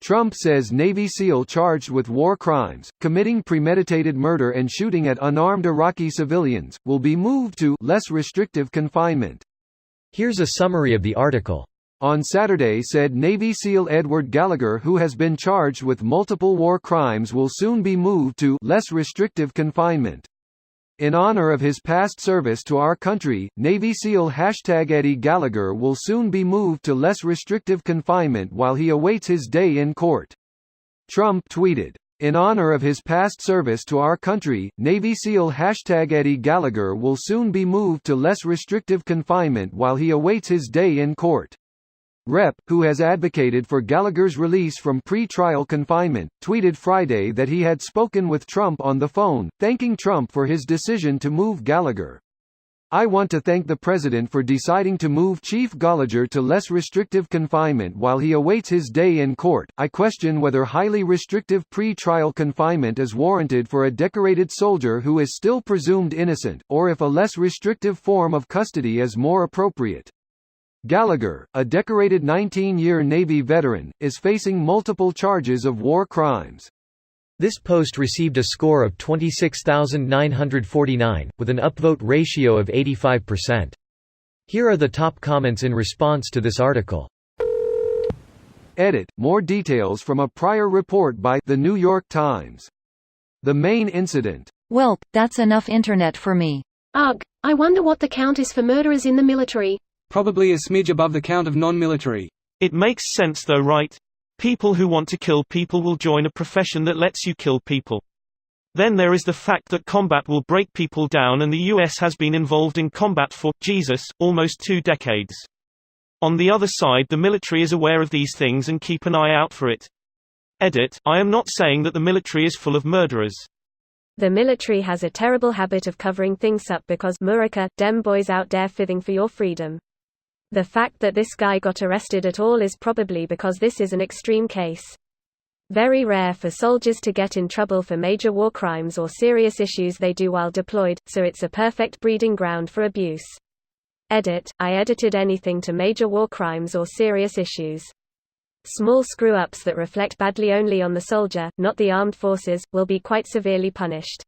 Trump says Navy SEAL charged with war crimes, committing premeditated murder and shooting at unarmed Iraqi civilians, will be moved to less restrictive confinement. Here's a summary of the article. On Saturday said Navy SEAL Edward Gallagher, who has been charged with multiple war crimes, will soon be moved to less restrictive confinement. In honor of his past service to our country, Navy SEAL #Eddie Gallagher will soon be moved to less restrictive confinement while he awaits his day in court. Trump tweeted, "In honor of his past service to our country, Navy SEAL #Eddie Gallagher will soon be moved to less restrictive confinement while he awaits his day in court." Rep., who has advocated for Gallagher's release from pre-trial confinement, tweeted Friday that he had spoken with Trump on the phone, thanking Trump for his decision to move Gallagher. "I want to thank the President for deciding to move Chief Gallagher to less restrictive confinement while he awaits his day in court. I question whether highly restrictive pre-trial confinement is warranted for a decorated soldier who is still presumed innocent, or if a less restrictive form of custody is more appropriate." Gallagher, a decorated 19-year Navy veteran, is facing multiple charges of war crimes. This post received a score of 26,949, with an upvote ratio of 85%. Here are the top comments in response to this article. Edit: more details from a prior report by The New York Times. The main incident. Welp, that's enough internet for me. Ugh, I wonder what the count is for murderers in the military. Probably a smidge above the count of non-military. It makes sense though, right? People who want to kill people will join a profession that lets you kill people. Then there is the fact that combat will break people down, and the US has been involved in combat for, Jesus, almost 2 decades. On the other side, the military is aware of these things and keep an eye out for it. Edit: I am not saying that the military is full of murderers. The military has a terrible habit of covering things up because Murica, dem boys out there fighting for your freedom. The fact that this guy got arrested at all is probably because this is an extreme case. Very rare for soldiers to get in trouble for major war crimes or serious issues they do while deployed, so it's a perfect breeding ground for abuse. Edit: I edited anything to major war crimes or serious issues. Small screw-ups that reflect badly only on the soldier, not the armed forces, will be quite severely punished.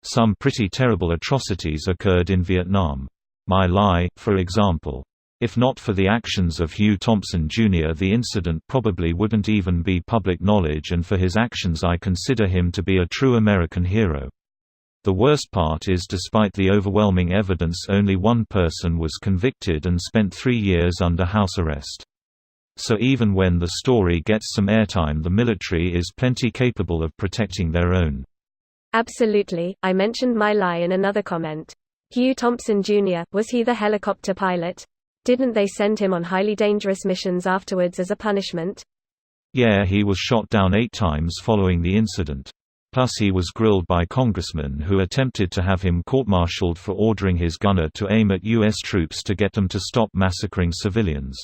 Some pretty terrible atrocities occurred in Vietnam. My Lai, for example. If not for the actions of Hugh Thompson Jr., the incident probably wouldn't even be public knowledge, and for his actions I consider him to be a true American hero. The worst part is, despite the overwhelming evidence, only one person was convicted and spent 3 years under house arrest. So even when the story gets some airtime, the military is plenty capable of protecting their own. Absolutely, I mentioned My Lai in another comment. Hugh Thompson Jr., was he the helicopter pilot? Didn't they send him on highly dangerous missions afterwards as a punishment? Yeah, he was shot down 8 times following the incident. Plus he was grilled by congressmen who attempted to have him court-martialed for ordering his gunner to aim at U.S. troops to get them to stop massacring civilians.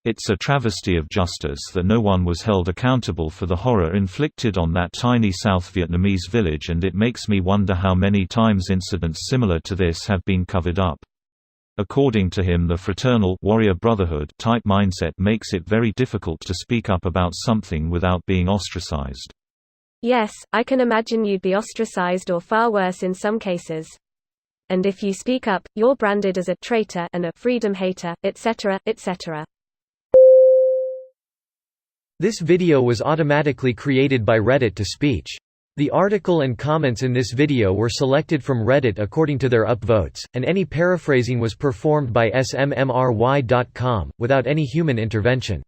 It's a travesty of justice that no one was held accountable for the horror inflicted on that tiny South Vietnamese village, and it makes me wonder how many times incidents similar to this have been covered up. According to him, the fraternal warrior brotherhood type mindset makes it very difficult to speak up about something without being ostracized. Yes, I can imagine you'd be ostracized or far worse in some cases. And if you speak up, you're branded as a traitor and a freedom hater, etc., etc. This video was automatically created by Reddit to speech. The article and comments in this video were selected from Reddit according to their upvotes, and any paraphrasing was performed by smmry.com, without any human intervention.